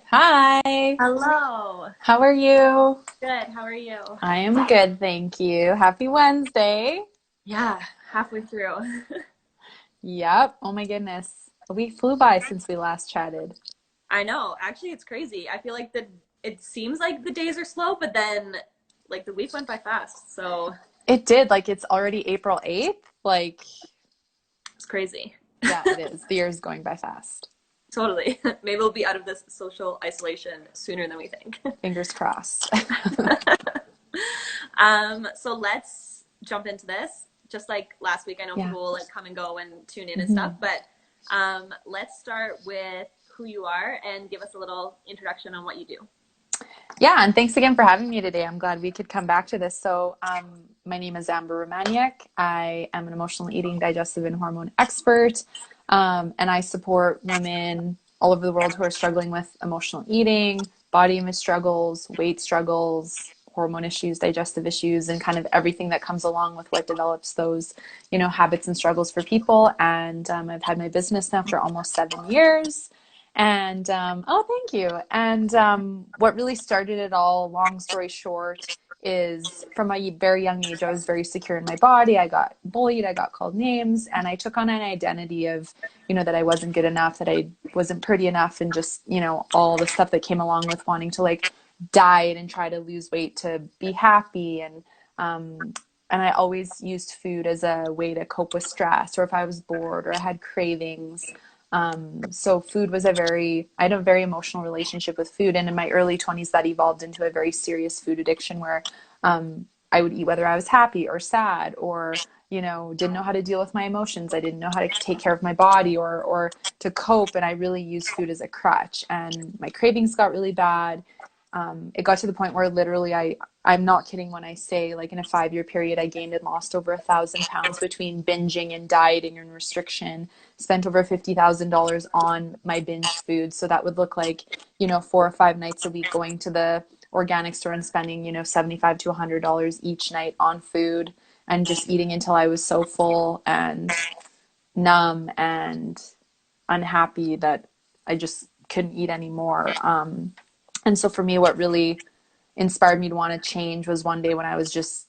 Hi, Hello. how are you? Good. How are you? I am good, thank you. Happy Wednesday. Yeah, halfway through. Yep. Oh my goodness. A week flew by since we last chatted. I know. Actually, it's crazy. I feel like it seems like the days are slow, but then like the week went by fast. So It did, like it's already April 8th. Like, it's crazy. yeah, it is. The year's going by fast. Totally. Maybe we'll be out of this social isolation sooner than we think. Fingers crossed. So let's jump into this. Just like last week, I know Yeah. people will like come and go and tune in and stuff, Mhm. but let's start with who you are and give us a little introduction on what you do. Yeah, and thanks again for having me today. I'm glad we could come back to this. My name is Amber Romaniuk. I am an emotional eating, digestive, and hormone expert, and I support women all over the world who are struggling with emotional eating, body image struggles, weight struggles, hormone issues, digestive issues, and kind of everything that comes along with what develops those, habits and struggles for people. And I've had my business now for almost 7 years. And oh, thank you. And what really started it all, long story short, is from a very young age, I was very secure in my body. I got bullied, I got called names, and I took on an identity of, that I wasn't good enough, that I wasn't pretty enough, and just, all the stuff that came along with wanting to like diet and try to lose weight to be happy. Um, and I always used food as a way to cope with stress, or if I was bored or I had cravings. So food was I had a very emotional relationship with food. And in my early 20s, that evolved into a very serious food addiction where I would eat whether I was happy or sad or, didn't know how to deal with my emotions. I didn't know how to take care of my body or to cope. And I really used food as a crutch. And my cravings got really bad. It got to the point where literally I'm not kidding when I say like in a 5 year period, I gained and lost over 1,000 pounds between binging and dieting and restriction, spent over $50,000 on my binge food. So that would look like, 4 or 5 nights a week going to the organic store and spending, 75 to $100 each night on food and just eating until I was so full and numb and unhappy that I just couldn't eat anymore. And so for me, what really inspired me to want to change was one day when I was just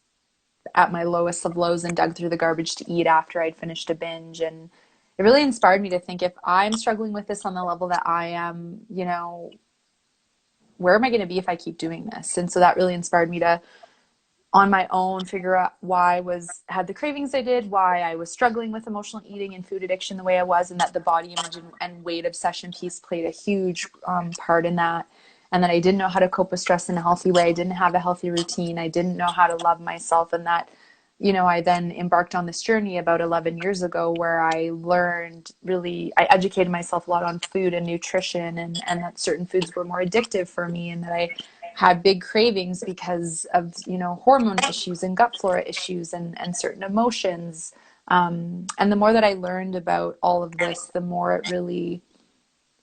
at my lowest of lows and dug through the garbage to eat after I'd finished a binge. And it really inspired me to think if I'm struggling with this on the level that I am, where am I going to be if I keep doing this? And so that really inspired me to on my own figure out why I was had the cravings I did, why I was struggling with emotional eating and food addiction the way I was, and that the body image and weight obsession piece played a huge part in that. And that I didn't know how to cope with stress in a healthy way. I didn't have a healthy routine. I didn't know how to love myself. And that, I then embarked on this journey about 11 years ago where I educated myself a lot on food and nutrition and that certain foods were more addictive for me and that I had big cravings because of, hormone issues and gut flora issues and certain emotions. And the more that I learned about all of this, the more it really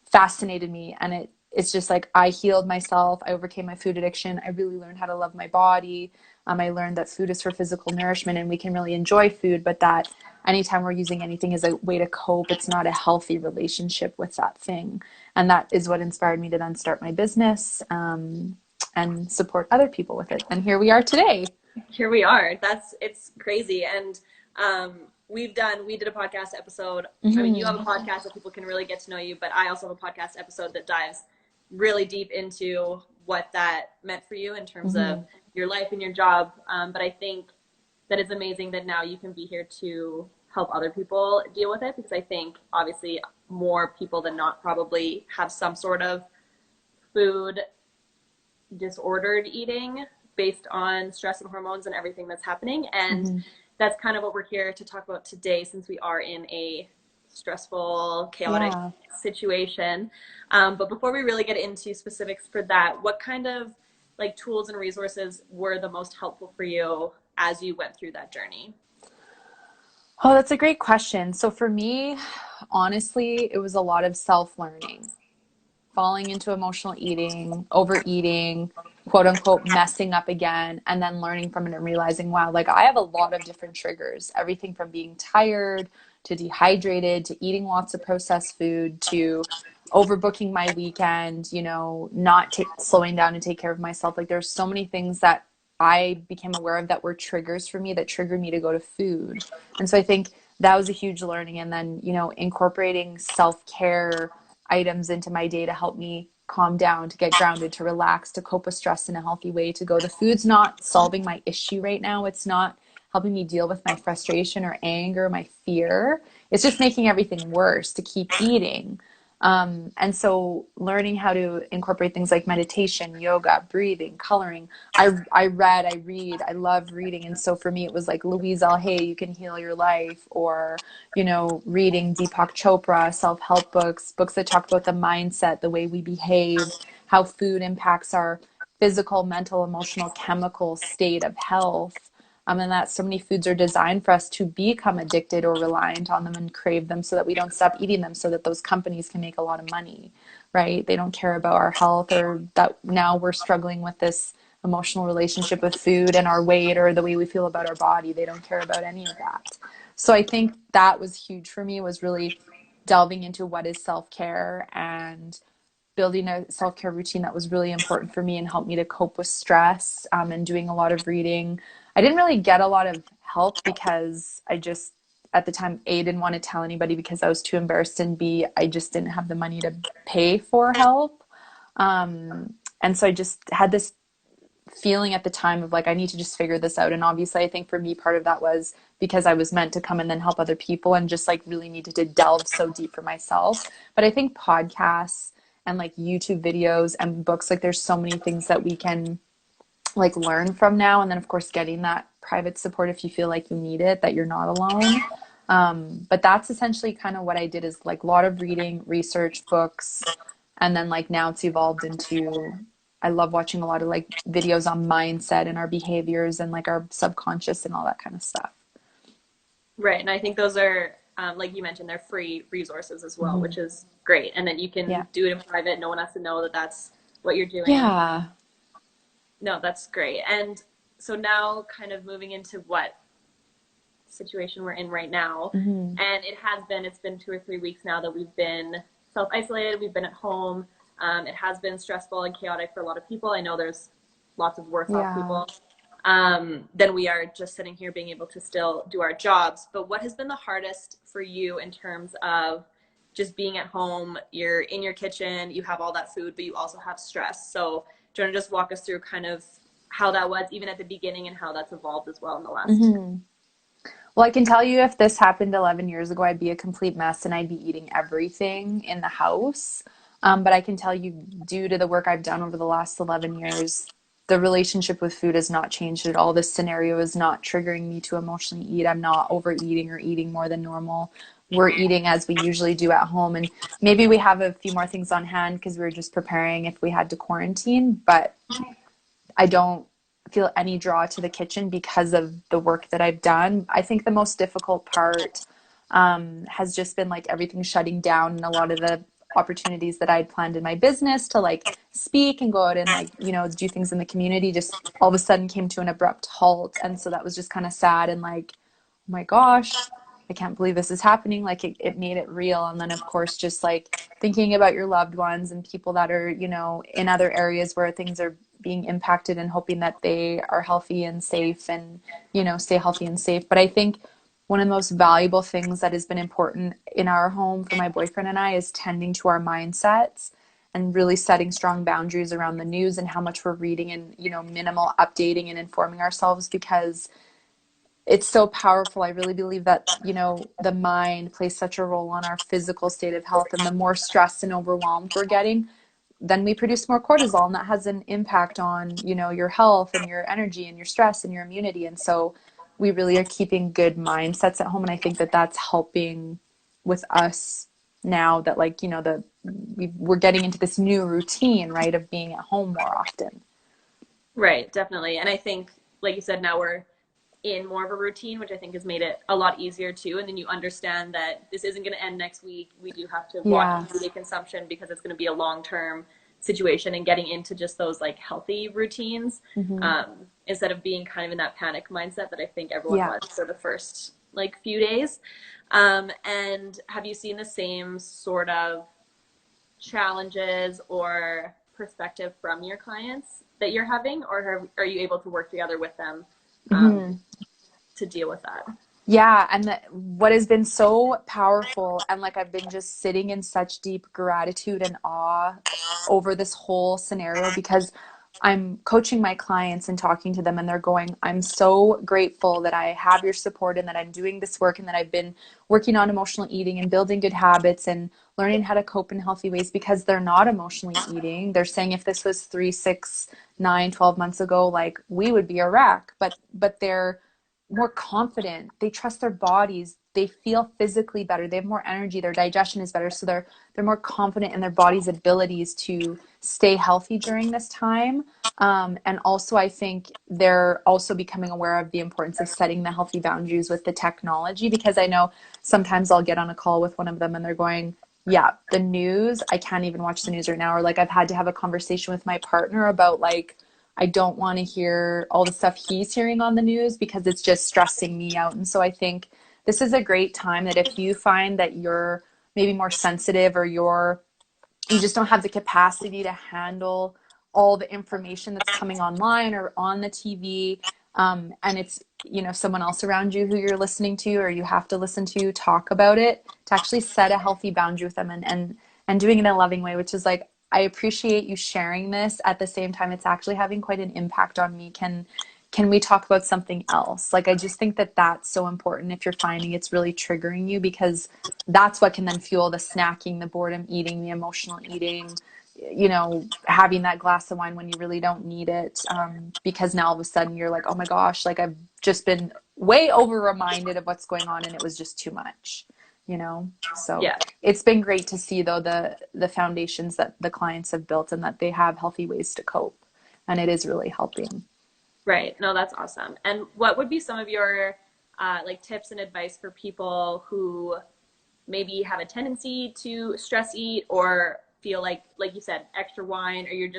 fascinated me. And it's just like I healed myself. I overcame my food addiction. I really learned how to love my body. I learned that food is for physical nourishment and we can really enjoy food, but that anytime we're using anything as a way to cope, it's not a healthy relationship with that thing. And that is what inspired me to then start my business and support other people with it. And here we are today. Here we are. It's crazy. And we did a podcast episode. I mean, you have a Mm-hmm. podcast that people can really get to know you, but I also have a podcast episode that dives really deep into what that meant for you in terms of Mm-hmm. your life and your job. But I think that it's amazing that now you can be here to help other people deal with it because I think obviously more people than not probably have some sort of food disordered eating based on stress and hormones and everything that's happening. And Mm-hmm. that's kind of what we're here to talk about today since we are in a stressful, chaotic Yeah. situation. But before we really get into specifics for that, what kind of like tools and resources were the most helpful for you as you went through that journey? Oh, that's a great question. So for me, honestly, it was a lot of self-learning, falling into emotional eating, overeating, quote unquote, messing up again, and then learning from it and realizing, wow, like I have a lot of different triggers, everything from being tired to dehydrated to eating lots of processed food to overbooking my weekend, you know, not slowing down to take care of myself. Like there's so many things that I became aware of that were triggers for me that triggered me to go to food. And so I think that was a huge learning. And then, you know, incorporating self-care items into my day to help me calm down, to get grounded, to relax, to cope with stress in a healthy way, to go, the food's not solving my issue right now. It's not helping me deal with my frustration or anger, my fear. It's just making everything worse to keep eating. And so learning how to incorporate things like meditation, yoga, breathing, coloring. I read, I love reading. And so for me, it was like Louise L. Hay, You Can Heal Your Life, or, you know, reading Deepak Chopra, self-help books, books that talk about the mindset, the way we behave, how food impacts our physical, mental, emotional, chemical state of health. And that so many foods are designed for us to become addicted or reliant on them and crave them so that we don't stop eating them so that those companies can make a lot of money, right? They don't care about our health, or that now we're struggling with this emotional relationship with food and our weight or the way we feel about our body. They don't care about any of that. So I think that was huge for me, was really delving into what is self-care and building a self-care routine that was really important for me and helped me to cope with stress, and doing a lot of reading. I didn't really get a lot of help because I just, at the time, A, didn't want to tell anybody because I was too embarrassed, and B, I just didn't have the money to pay for help. And so I just had this feeling at the time of like, I need to just figure this out. And obviously, I think for me, part of that was because I was meant to come and then help other people, and just like really needed to delve so deep for myself. But I think podcasts and like YouTube videos and books, like there's so many things that we can like learn from now. And then of course, getting that private support if you feel like you need it, that you're not alone. But that's essentially kind of what I did, is like a lot of reading, research, books. And then like now it's evolved into, I love watching a lot of like videos on mindset and our behaviors and like our subconscious and all that kind of stuff. Right. And I think those are, like you mentioned, they're free resources as well, Mm-hmm. which is great. And then you Yeah. can do it in private. No one has to know that that's what you're doing. Yeah. No, that's great. And so now, kind of moving into what situation we're in right now. Mm-hmm. And it's been 2 or 3 weeks now that we've been self isolated, we've been at home. It has been stressful and chaotic for a lot of people. I know there's lots of worse off Yeah. people than we are just sitting here being able to still do our jobs. But what has been the hardest for you in terms of just being at home? You're in your kitchen, you have all that food, but you also have stress. So, do you want to just walk us through kind of how that was, even at the beginning, and how that's evolved as well in the last? Mm-hmm. Well, I can tell you if this happened 11 years ago, I'd be a complete mess and I'd be eating everything in the house. But I can tell you, due to the work I've done over the last 11 years, the relationship with food has not changed at all. This scenario is not triggering me to emotionally eat. I'm not overeating or eating more than normal. We're eating as we usually do at home. And maybe we have a few more things on hand because we were just preparing if we had to quarantine. But I don't feel any draw to the kitchen because of the work that I've done. I think the most difficult part has just been like everything shutting down, and a lot of the opportunities that I'd planned in my business to like speak and go out and like, you know, do things in the community just all of a sudden came to an abrupt halt. And so that was just kind of sad and like, oh my gosh, I can't believe this is happening. Like it made it real. And then of course, just like thinking about your loved ones and people that are, you know, in other areas where things are being impacted, and hoping that they are healthy and safe and, you know, stay healthy and safe. But I think one of the most valuable things that has been important in our home for my boyfriend and I is tending to our mindsets and really setting strong boundaries around the news and how much we're reading, and, you know, minimal updating and informing ourselves, because it's so powerful. I really believe that, you know, the mind plays such a role on our physical state of health. And the more stressed and overwhelmed we're getting, then we produce more cortisol, and that has an impact on, you know, your health and your energy and your stress and your immunity. And so we really are keeping good mindsets at home. And I think that that's helping with us now that, like, you know, we're getting into this new routine, right, of being at home more often. Right, definitely. And I think, like you said, now we're in more of a routine, which I think has made it a lot easier too. And then you understand that this isn't going to end next week. We do have to watch Yeah. media consumption because it's going to be a long term situation, and getting into just those like healthy routines, Hmm. instead of being kind of in that panic mindset that I think everyone Yeah. was for the first like few days. And have you seen the same sort of challenges or perspective from your clients that you're having, or are you able to work together with them um, Mhm. to deal with that? Yeah, and what has been so powerful, and like I've been just sitting in such deep gratitude and awe over this whole scenario because I'm coaching my clients and talking to them, and they're going, I'm so grateful that I have your support and that I'm doing this work and that I've been working on emotional eating and building good habits and learning how to cope in healthy ways because they're not emotionally eating. They're saying if this was 3, 6, 9, 12 months ago, like we would be a wreck, but they're more confident. They trust their bodies. They feel physically better. They have more energy. Their digestion is better. So they're more confident in their body's abilities to stay healthy during this time. And also, I think they're also becoming aware of the importance of setting the healthy boundaries with the technology because I know sometimes I'll get on a call with one of them and they're going, yeah, the news, I can't even watch the news right now. Or like I've had to have a conversation with my partner about like, I don't want to hear all the stuff he's hearing on the news because it's just stressing me out. And so I think this is a great time that if you find that you're maybe more sensitive or you just don't have the capacity to handle all the information that's coming online or on the TV, and it's someone else around you who you're listening to or you have to listen to talk about it, to actually set a healthy boundary with them and doing it in a loving way, which is like I appreciate you sharing this. At the same time, it's actually having quite an impact on me. Can we talk about something else? Like, I just think that that's so important if you're finding it's really triggering you, because that's what can then fuel the snacking, the boredom eating, the emotional eating, having that glass of wine when you really don't need it. Because now all of a sudden you're like, oh my gosh, like I've just been way over reminded of what's going on and it was just too much. So Yeah, it's been great to see though the foundations that the clients have built and that they have healthy ways to cope. And it is really helping. right. No, that's awesome. And what would be some of your like tips and advice for people who maybe have a tendency to stress eat or feel like you said, extra wine, or you're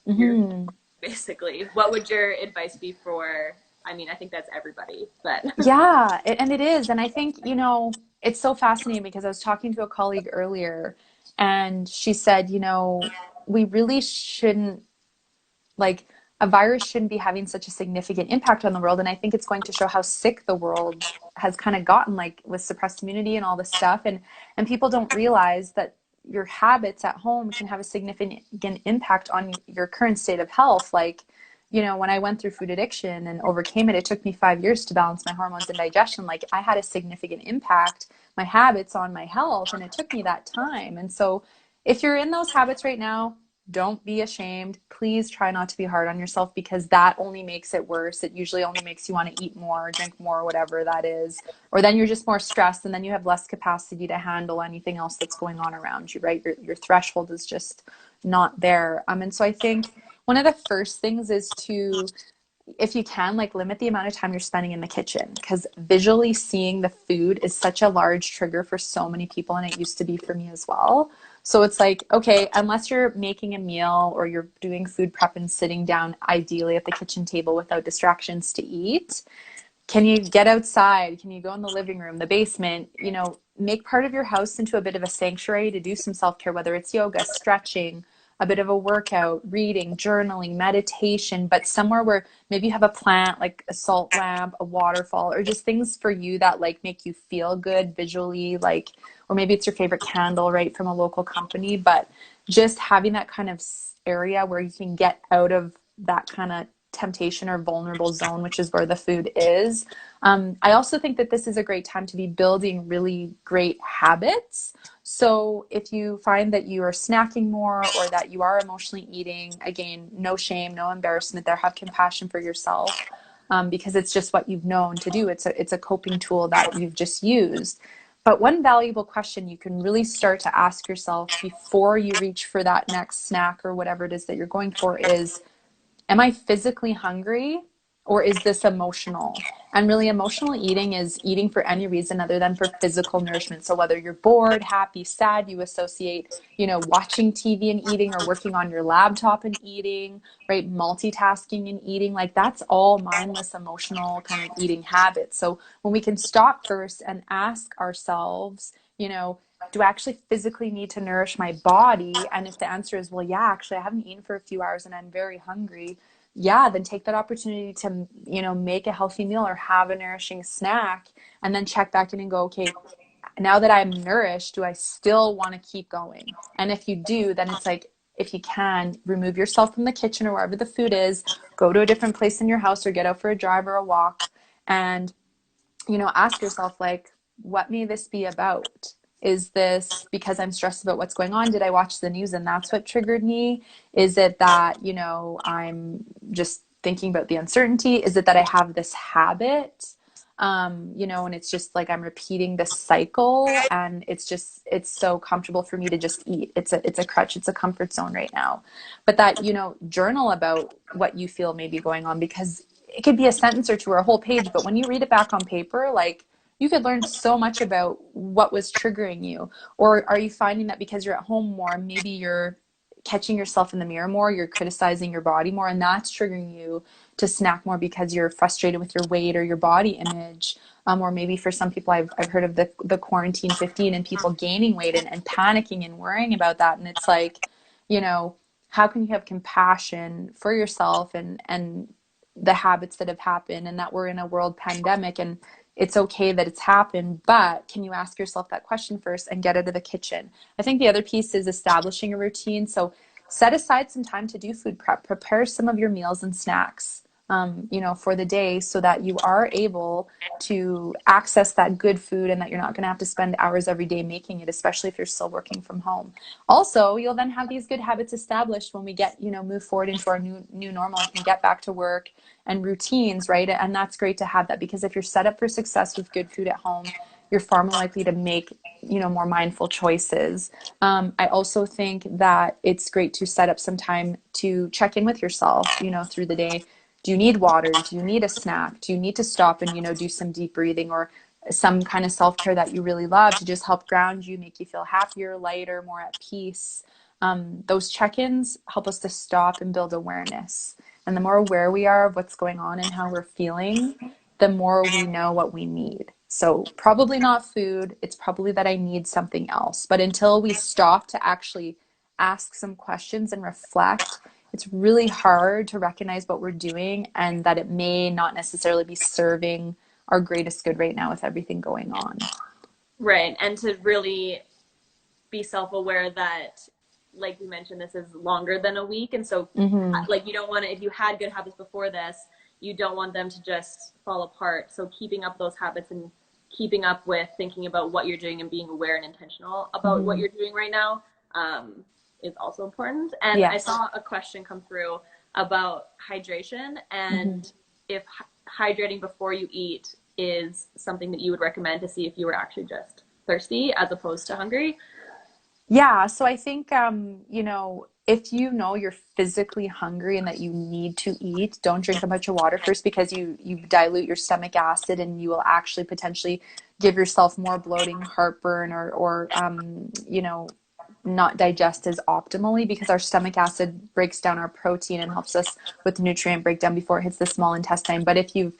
Hmm. basically, what would your advice be for, I mean, I think that's everybody, but Yeah, and it is. And I think, it's so fascinating because I was talking to a colleague earlier and she said, we really shouldn't, like, a virus shouldn't be having such a significant impact on the world. And I think it's going to show how sick the world has kind of gotten, like with suppressed immunity and all this stuff. And people don't realize that your habits at home can have a significant impact on your current state of health. Like, when I went through food addiction and overcame it, it took me 5 years to balance my hormones and digestion. Like, I had a significant impact, my habits on my health, and it took me that time. And so if you're in those habits right now, don't be ashamed. Please try not to be hard on yourself because that only makes it worse. It usually only makes you want to eat more, drink more, whatever that is. Or then you're just more stressed and then you have less capacity to handle anything else that's going on around you, right? Your threshold is just not there. And so I think one of the first things is to, if you can, like limit the amount of time you're spending in the kitchen, because visually seeing the food is such a large trigger for so many people, and it used to be for me as well. So it's like, okay, unless you're making a meal or you're doing food prep and sitting down ideally at the kitchen table without distractions to eat, can you get outside? Can you go in the living room, the basement? Make part of your house into a bit of a sanctuary to do some self-care, whether it's yoga, stretching, a bit of a workout, reading, journaling, meditation, but somewhere where maybe you have a plant like a salt lamp, a waterfall, or just things for you that like make you feel good visually, like, or maybe it's your favorite candle, right, from a local company, but just having that kind of area where you can get out of that kind of temptation or vulnerable zone, which is where the food is. I also think that this is a great time to be building really great habits. So if you find that you are snacking more or that you are emotionally eating, again, no shame, no embarrassment there. Have compassion for yourself, because it's just what you've known to do. It's a coping tool that you've just used. But one valuable question you can really start to ask yourself before you reach for that next snack or whatever it is that you're going for is, am I physically hungry or is this emotional? And really, emotional eating is eating for any reason other than for physical nourishment. So whether you're bored, happy, sad, you associate, watching TV and eating or working on your laptop and eating, right? Multitasking and eating, like that's all mindless emotional kind of eating habits. So when we can stop first and ask ourselves, do I actually physically need to nourish my body? And if the answer is, well, yeah, actually, I haven't eaten for a few hours and I'm very hungry. Yeah, then take that opportunity to, make a healthy meal or have a nourishing snack and then check back in and go, okay, now that I'm nourished, do I still want to keep going? And if you do, then it's like, if you can, remove yourself from the kitchen or wherever the food is, go to a different place in your house or get out for a drive or a walk and ask yourself, like, what may this be about? Is this because I'm stressed about what's going on? Did I watch the news and that's what triggered me? Is it that, I'm just thinking about the uncertainty? Is it that I have this habit? And it's just like I'm repeating this cycle and it's so comfortable for me to just eat. It's a crutch, it's a comfort zone right now. But that, journal about what you feel may be going on, because it could be a sentence or two or a whole page, but when you read it back on paper, like you could learn so much about what was triggering you. Or are you finding that because you're at home more, maybe you're catching yourself in the mirror more, you're criticizing your body more, and that's triggering you to snack more because you're frustrated with your weight or your body image. Or maybe for some people, I've heard of the quarantine 15 and people gaining weight and panicking and worrying about that. And it's like, you know, how can you have compassion for yourself and the habits that have happened, and that we're in a world pandemic and it's okay that it's happened, but can you ask yourself that question first and get out of the kitchen? I think the other piece is establishing a routine. So set aside some time to do food prep, prepare some of your meals and snacks, for the day so that you are able to access that good food and that you're not going to have to spend hours every day making it, especially if you're still working from home. Also, you'll then have these good habits established when we get, move forward into our new normal and can get back to work and routines, right? And that's great to have that, because if you're set up for success with good food at home, you're far more likely to make, more mindful choices. I also think that it's great to set up some time to check in with yourself, through the day. Do you need water? Do you need a snack? Do you need to stop and, do some deep breathing or some kind of self-care that you really love to just help ground you, make you feel happier, lighter, more at peace? Those check-ins help us to stop and build awareness. And the more aware we are of what's going on and how we're feeling, the more we know what we need. So probably not food. It's probably that I need something else. But until we stop to actually ask some questions and reflect, it's really hard to recognize what we're doing and that it may not necessarily be serving our greatest good right now with everything going on. Right. And to really be self-aware that, like we mentioned, this is longer than a week. And so Mm-hmm. like you don't want to, if you had good habits before this, you don't want them to just fall apart. So keeping up those habits and keeping up with thinking about what you're doing and being aware and intentional about what Mm-hmm. you're doing right now is also important. And I Yes. saw a question come through about hydration Mm-hmm. and if hydrating before you eat is something that you would recommend to see if you were actually just thirsty as opposed to hungry. Yeah, so I think if you know you're physically hungry and that you need to eat, don't drink a bunch of water first, because you dilute your stomach acid and you will actually potentially give yourself more bloating, heartburn, or not digest as optimally, because our stomach acid breaks down our protein and helps us with nutrient breakdown before it hits the small intestine. But if you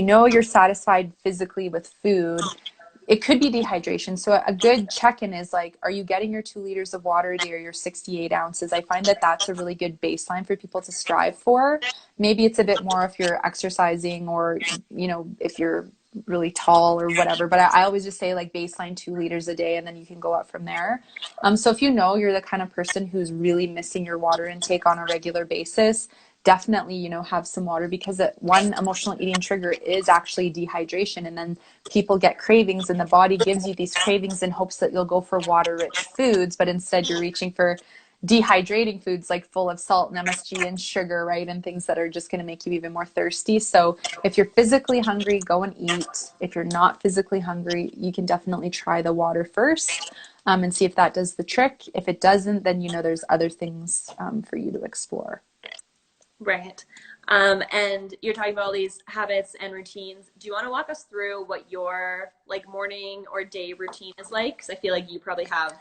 know you're satisfied physically with food, it could be dehydration. So a good check-in is like, are you getting your 2 liters of water a day or your 68 ounces? I find that that's a really good baseline for people to strive for. Maybe it's a bit more if you're exercising or, if you're really tall or whatever. But I always just say like baseline 2 liters a day, and then you can go up from there. So if you know you're the kind of person who's really missing your water intake on a regular basis, definitely, have some water, because one emotional eating trigger is actually dehydration. And then people get cravings and the body gives you these cravings in hopes that you'll go for water rich foods, but instead you're reaching for dehydrating foods like full of salt and MSG and sugar, right? And things that are just going to make you even more thirsty. So if you're physically hungry, go and eat. If you're not physically hungry, you can definitely try the water first, and see if that does the trick. If it doesn't, then there's other things for you to explore. Right. And you're talking about all these habits and routines. Do you want to walk us through what your like morning or day routine is like? Because I feel like you probably have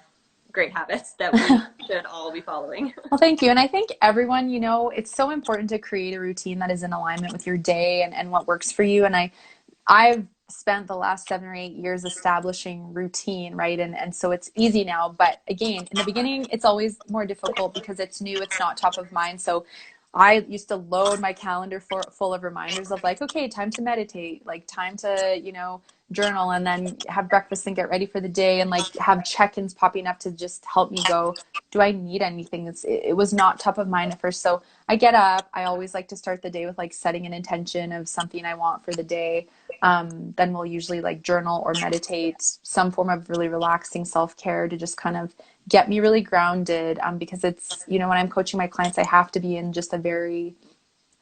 great habits that we should all be following. Well, thank you. And I think everyone, it's so important to create a routine that is in alignment with your day and what works for you. And I've spent the last 7 or 8 years establishing routine, right? And so it's easy now. But again, in the beginning, it's always more difficult because it's new, it's not top of mind. So I used to load my calendar full of reminders of like, okay, time to meditate, like time to, journal, and then have breakfast and get ready for the day, and like have check-ins popping up to just help me go, do I need anything? It was not top of mind at first. So I get up, I always like to start the day with like setting an intention of something I want for the day. Then we'll usually like journal or meditate, some form of really relaxing self-care to just kind of get me really grounded. Because it's, when I'm coaching my clients, I have to be in just a very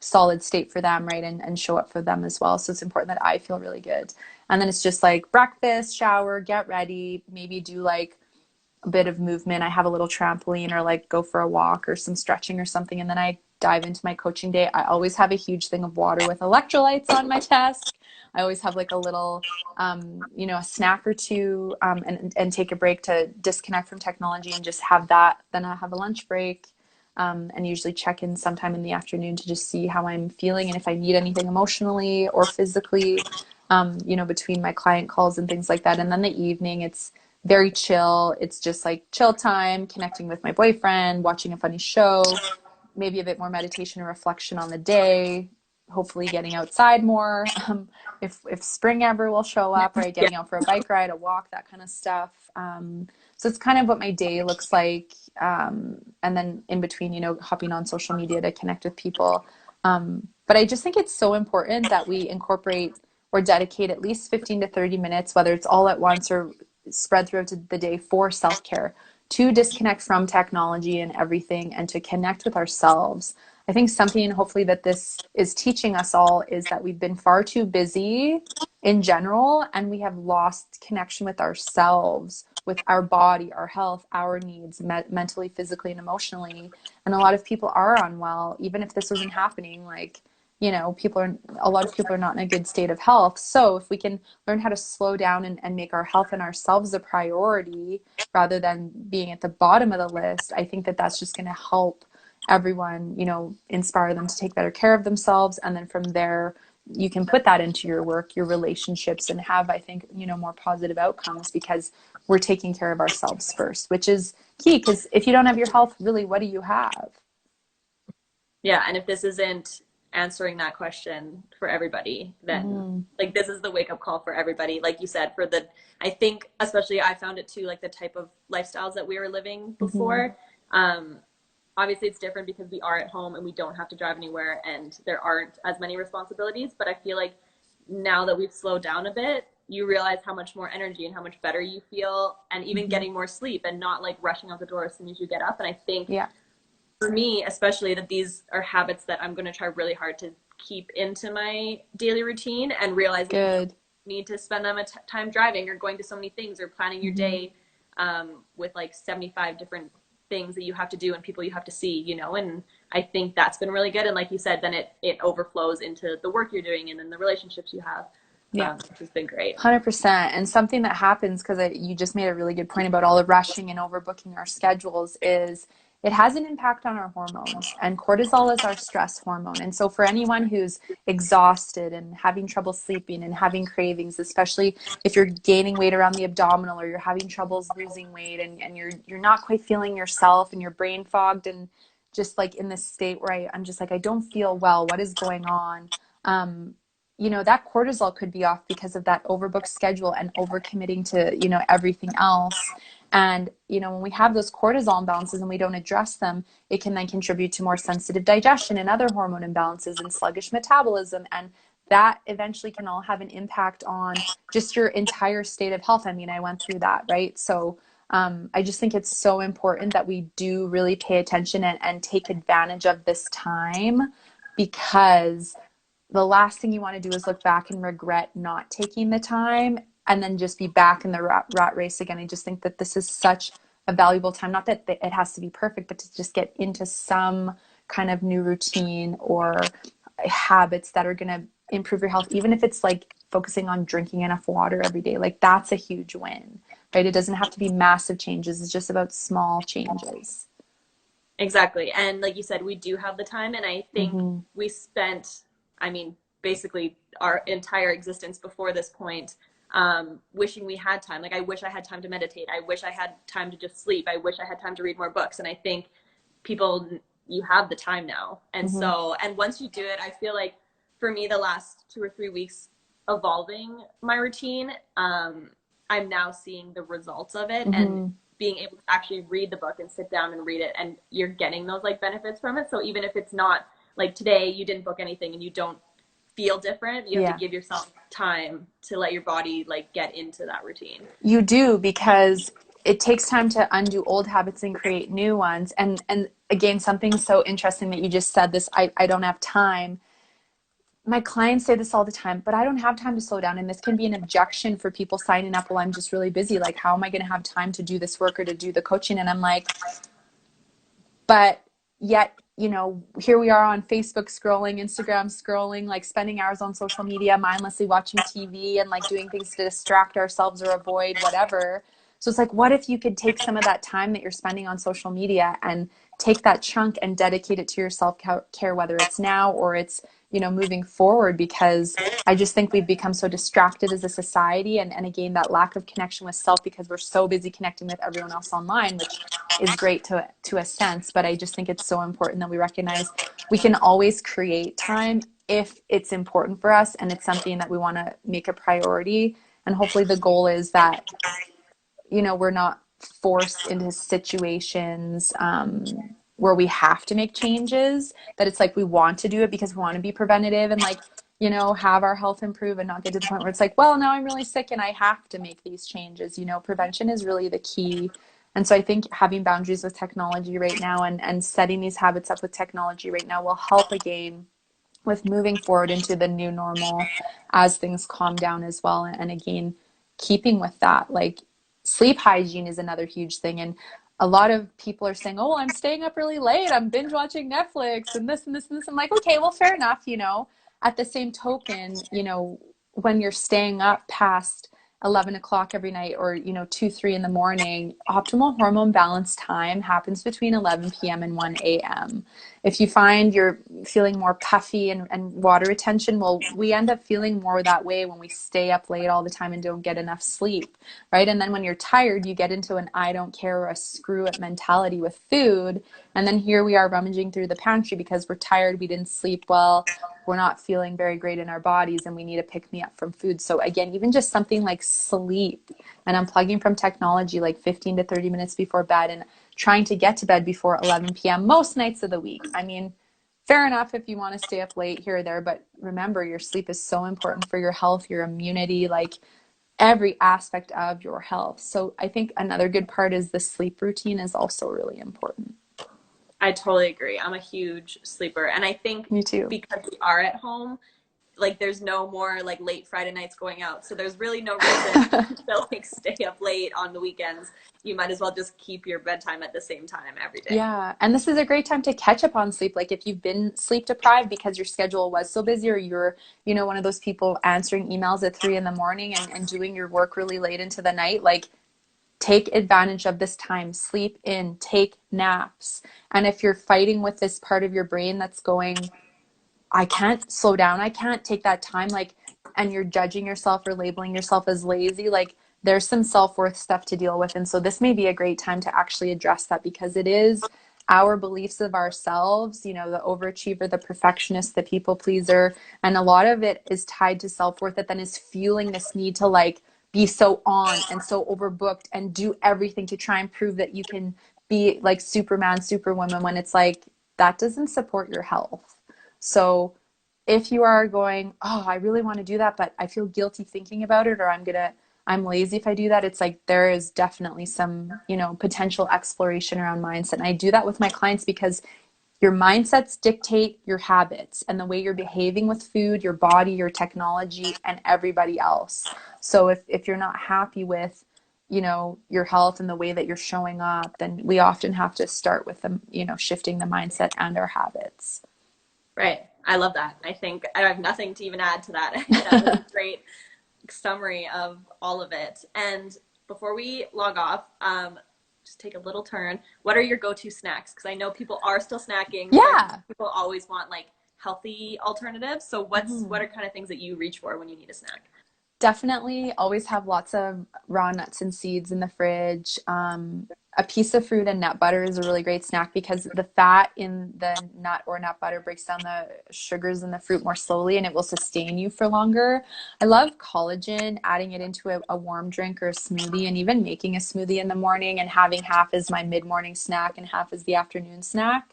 solid state for them, right? And show up for them as well. So it's important that I feel really good. And then it's just like breakfast, shower, get ready, maybe do like a bit of movement. I have a little trampoline, or like go for a walk or some stretching or something. And then I dive into my coaching day. I always have a huge thing of water with electrolytes on my desk. I always have like a little, a snack or two, and take a break to disconnect from technology and just have that. Then I have a lunch break, and usually check in sometime in the afternoon to just see how I'm feeling and if I need anything emotionally or physically, between my client calls and things like that. And then the evening, it's very chill. It's just like chill time, connecting with my boyfriend, watching a funny show, maybe a bit more meditation and reflection on the day, hopefully getting outside more. If spring ever will show up, right? Yeah. Getting out for a bike ride, a walk, that kind of stuff. So it's kind of what my day looks like. And then in between, hopping on social media to connect with people. But I just think it's so important that we incorporate or dedicate at least 15 to 30 minutes, whether it's all at once or spread throughout the day, for self-care, to disconnect from technology and everything and to connect with ourselves. I think something hopefully that this is teaching us all is that we've been far too busy in general, and we have lost connection with ourselves, with our body, our health, our needs, mentally, physically, and emotionally. And a lot of people are unwell, even if this wasn't happening. Like, a lot of people are not in a good state of health. So if we can learn how to slow down and make our health and ourselves a priority rather than being at the bottom of the list, I think that that's just going to help everyone, inspire them to take better care of themselves. And then from there, you can put that into your work, your relationships, and have, I think, more positive outcomes, because we're taking care of ourselves first, which is key. Because if you don't have your health, really, what do you have? Yeah, and if this isn't answering that question for everybody, then Mm-hmm. like this is the wake up call for everybody. Like you said, I think especially I found it too, like the type of lifestyles that we were living Mm-hmm. before. Obviously it's different because we are at home and we don't have to drive anywhere and there aren't as many responsibilities. But I feel like now that we've slowed down a bit, you realize how much more energy and how much better you feel, and even Mm-hmm. getting more sleep and not like rushing out the door as soon as you get up. And I think Yeah. for me, especially, that these are habits that I'm going to try really hard to keep into my daily routine, and realizing you don't Good. need to spend them time driving or going to so many things or planning your Mm-hmm. day with like 75 different things that you have to do and people you have to see. And I think that's been really good. And like you said, then it overflows into the work you're doing and then the relationships you have, Yeah. which has been great. 100%. And something that happens, because you just made a really good point about all the rushing and overbooking our schedules, is it has an impact on our hormones. And cortisol is our stress hormone. And so for anyone who's exhausted and having trouble sleeping and having cravings, especially if you're gaining weight around the abdominal, or you're having troubles losing weight, and you're not quite feeling yourself, and you're brain fogged and just like in this state where I'm just like, I don't feel well, what is going on? Um, that cortisol could be off because of that overbooked schedule and overcommitting to, everything else. And, when we have those cortisol imbalances and we don't address them, it can then contribute to more sensitive digestion and other hormone imbalances and sluggish metabolism. And that eventually can all have an impact on just your entire state of health. I mean, I went through that, right? So I just think it's so important that we do really pay attention and take advantage of this time, because the last thing you want to do is look back and regret not taking the time and then just be back in the rat race again. I just think that this is such a valuable time. Not that it has to be perfect, but to just get into some kind of new routine or habits that are going to improve your health, even if it's like focusing on drinking enough water every day. Like, that's a huge win, right? It doesn't have to be massive changes. It's just about small changes. Exactly. And like you said, we do have the time. And I think Mm-hmm. we spent, I mean, basically our entire existence before this point, wishing we had time. Like, I wish I had time to meditate. I wish I had time to just sleep. I wish I had time to read more books. And I think people, you have the time now. And Mm-hmm. so, and once you do it, I feel like for me, the last 2 or 3 weeks evolving my routine, I'm now seeing the results of it and Mm-hmm. being able to actually read the book and sit down and read it, and you're getting those like benefits from it. So even if it's not like today you didn't book anything and you don't feel different, you have to Yeah. give yourself time to let your body like get into that routine. You do, because it takes time to undo old habits and create new ones. And again, something so interesting that you just said, this, I don't have time. My clients say this all the time, but I don't have time to slow down. And this can be an objection for people signing up. Well, I'm just really busy. Like, how am I going to have time to do this work or to do the coaching? And I'm like, but yet, here we are on Facebook scrolling, Instagram scrolling, like spending hours on social media, mindlessly watching TV and like doing things to distract ourselves or avoid whatever. So it's like, what if you could take some of that time that you're spending on social media and take that chunk and dedicate it to your self-care, whether it's now or it's, moving forward? Because I just think we've become so distracted as a society. And again, that lack of connection with self, because we're so busy connecting with everyone else online, which is great to a sense. But I just think it's so important that we recognize we can always create time if it's important for us and it's something that we want to make a priority. And hopefully the goal is that, we're not forced into situations where we have to make changes, that it's like we want to do it because we want to be preventative and like, have our health improve, and not get to the point where it's like, well, now I'm really sick and I have to make these changes. Prevention is really the key. And so I think having boundaries with technology right now, and setting these habits up with technology right now will help again with moving forward into the new normal as things calm down as well. And again, keeping with that, like sleep hygiene is another huge thing. And a lot of people are saying, oh, well, I'm staying up really late, I'm binge watching Netflix and this and this and this. I'm like, okay, well, fair enough. At the same token, when you're staying up past 11 o'clock every night, or 2 3 in the morning, optimal hormone balance time happens between 11 p.m. and 1 a.m. If you find you're feeling more puffy and water retention, well, we end up feeling more that way when we stay up late all the time and don't get enough sleep, right? And then when you're tired, you get into an I don't care or a screw it mentality with food. And then here we are rummaging through the pantry because we're tired, we didn't sleep well, we're not feeling very great in our bodies, and we need to pick me up from food. So again, even just something like sleep and unplugging from technology like 15 to 30 minutes before bed, and trying to get to bed before 11 p.m. most nights of the week. I mean, fair enough if you want to stay up late here or there, but remember, your sleep is so important for your health, your immunity, like every aspect of your health. So I think another good part is the sleep routine is also really important. I totally agree. I'm a huge sleeper. And I think Me too. because we are at home, like there's no more like late Friday nights going out. So there's really no reason to like stay up late on the weekends. You might as well just keep your bedtime at the same time every day. Yeah. And this is a great time to catch up on sleep. Like if you've been sleep deprived because your schedule was so busy, or you're, one of those people answering emails at 3 in the morning and doing your work really late into the night, like take advantage of this time, sleep in, take naps. And if you're fighting with this part of your brain that's going, I can't slow down, I can't take that time, like, and you're judging yourself or labeling yourself as lazy, like there's some self-worth stuff to deal with. And so this may be a great time to actually address that, because it is our beliefs of ourselves, the overachiever, the perfectionist, the people pleaser. And a lot of it is tied to self-worth that then is fueling this need to like be so on and so overbooked and do everything to try and prove that you can be like Superman, Superwoman, when it's like that doesn't support your health. So if you are going, oh, I really want to do that, but I feel guilty thinking about it, or I'm lazy if I do that, it's like there is definitely some, potential exploration around mindset. And I do that with my clients because your mindsets dictate your habits and the way you're behaving with food, your body, your technology, and everybody else. So if you're not happy with, your health and the way that you're showing up, then we often have to start with them, shifting the mindset and our habits. Right. I love that. I think I have nothing to even add to that. I think that was a great summary of all of it. And before we log off, just take a little turn. What are your go-to snacks? Because I know people are still snacking, but I think Yeah. people always want like healthy alternatives. So what Mhm. are kind of things that you reach for when you need a snack? Definitely always have lots of raw nuts and seeds in the fridge. A piece of fruit and nut butter is a really great snack because the fat in the nut or nut butter breaks down the sugars in the fruit more slowly and it will sustain you for longer. I love collagen, adding it into a warm drink or a smoothie, and even making a smoothie in the morning and having half as my mid-morning snack and half as the afternoon snack.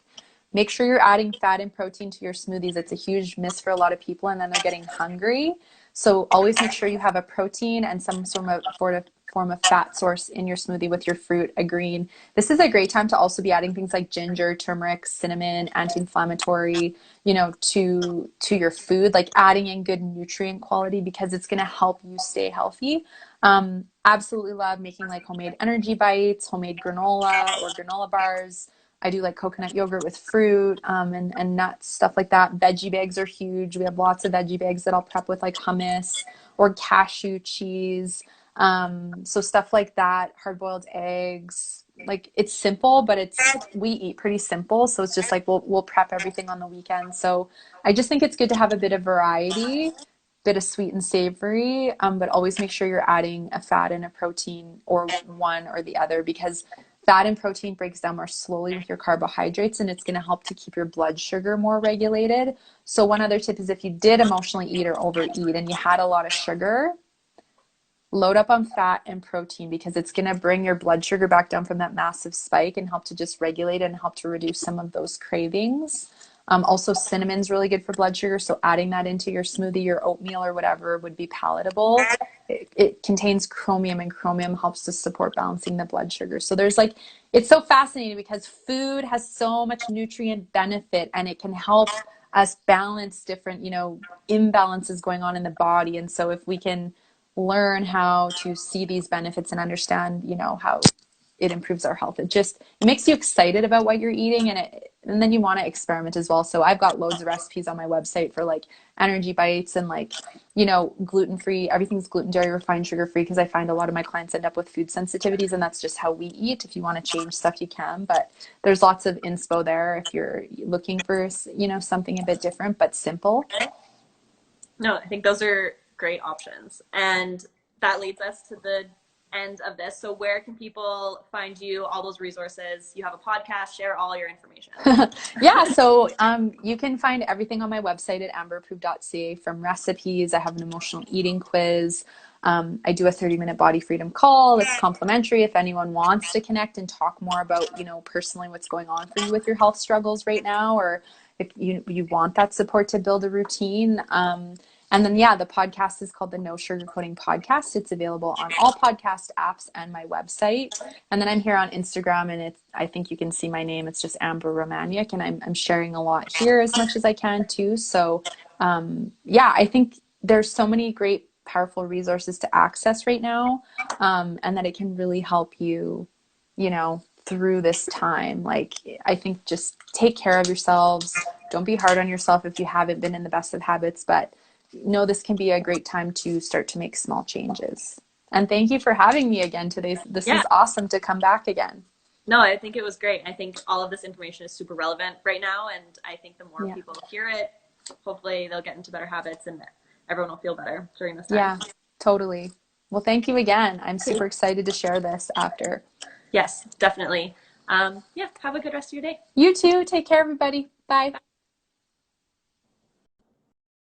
Make sure you're adding fat and protein to your smoothies. It's a huge miss for a lot of people, and then they're getting hungry. So always make sure you have a protein and some form of fat source in your smoothie with your fruit, a green. This is a great time to also be adding things like ginger, turmeric, cinnamon, anti-inflammatory, to your food, like adding in good nutrient quality because it's going to help you stay healthy. Absolutely love making like homemade energy bites, homemade granola or granola bars. I do like coconut yogurt with fruit, and nuts, stuff like that. Veggie bags are huge. We have lots of veggie bags that I'll prep with like hummus or cashew cheese. So stuff like that, hard boiled eggs. Like it's simple, but we eat pretty simple. So it's just like we'll prep everything on the weekend. So I just think it's good to have a bit of variety, bit of sweet and savory, but always make sure you're adding a fat and a protein or one or the other because fat and protein breaks down more slowly with your carbohydrates and it's going to help to keep your blood sugar more regulated. So one other tip is if you did emotionally eat or overeat and you had a lot of sugar, load up on fat and protein because it's going to bring your blood sugar back down from that massive spike and help to just regulate it and help to reduce some of those cravings. Also, cinnamon's really good for blood sugar, so adding that into your smoothie, your oatmeal, or whatever would be palatable. It contains chromium, and chromium helps to support balancing the blood sugar. So there's like, it's so fascinating because food has so much nutrient benefit and it can help us balance different, imbalances going on in the body. And so if we can learn how to see these benefits and understand, how it improves our health. It makes you excited about what you're eating and then you want to experiment as well. So I've got loads of recipes on my website for like energy bites and like, gluten-free, everything's gluten, dairy, refined, sugar-free because I find a lot of my clients end up with food sensitivities and that's just how we eat. If you want to change stuff, you can, but there's lots of inspo there if you're looking for, something a bit different but simple. No, I think those are great options. And that leads us to the end of this. So, where can people find you, all those resources? You have a podcast, share all your information. Yeah, so you can find everything on my website at amberproof.ca from recipes. I have an emotional eating quiz. I do a 30-minute body freedom call. It's complimentary if anyone wants to connect and talk more about, personally what's going on for you with your health struggles right now, or if you want that support to build a routine. And then, yeah, the podcast is called the No Sugarcoating Podcast. It's available on all podcast apps and my website. And then I'm here on Instagram, and I think you can see my name. It's just Amber Romaniuk, and I'm sharing a lot here as much as I can too. So, yeah, I think there's so many great, powerful resources to access right now, and that it can really help you, through this time. Like, I think just take care of yourselves. Don't be hard on yourself if you haven't been in the best of habits, but this can be a great time to start to make small changes. And thank you for having me again today. This Yeah. is awesome to come back again. No, I think it was great. I think all of this information is super relevant right now. And I think the more Yeah. people hear it, hopefully they'll get into better habits and everyone will feel better during this time. Yeah, totally. Well, thank you again. I'm super excited to share this after. Yes, definitely. Yeah, have a good rest of your day. You too. Take care, everybody. Bye.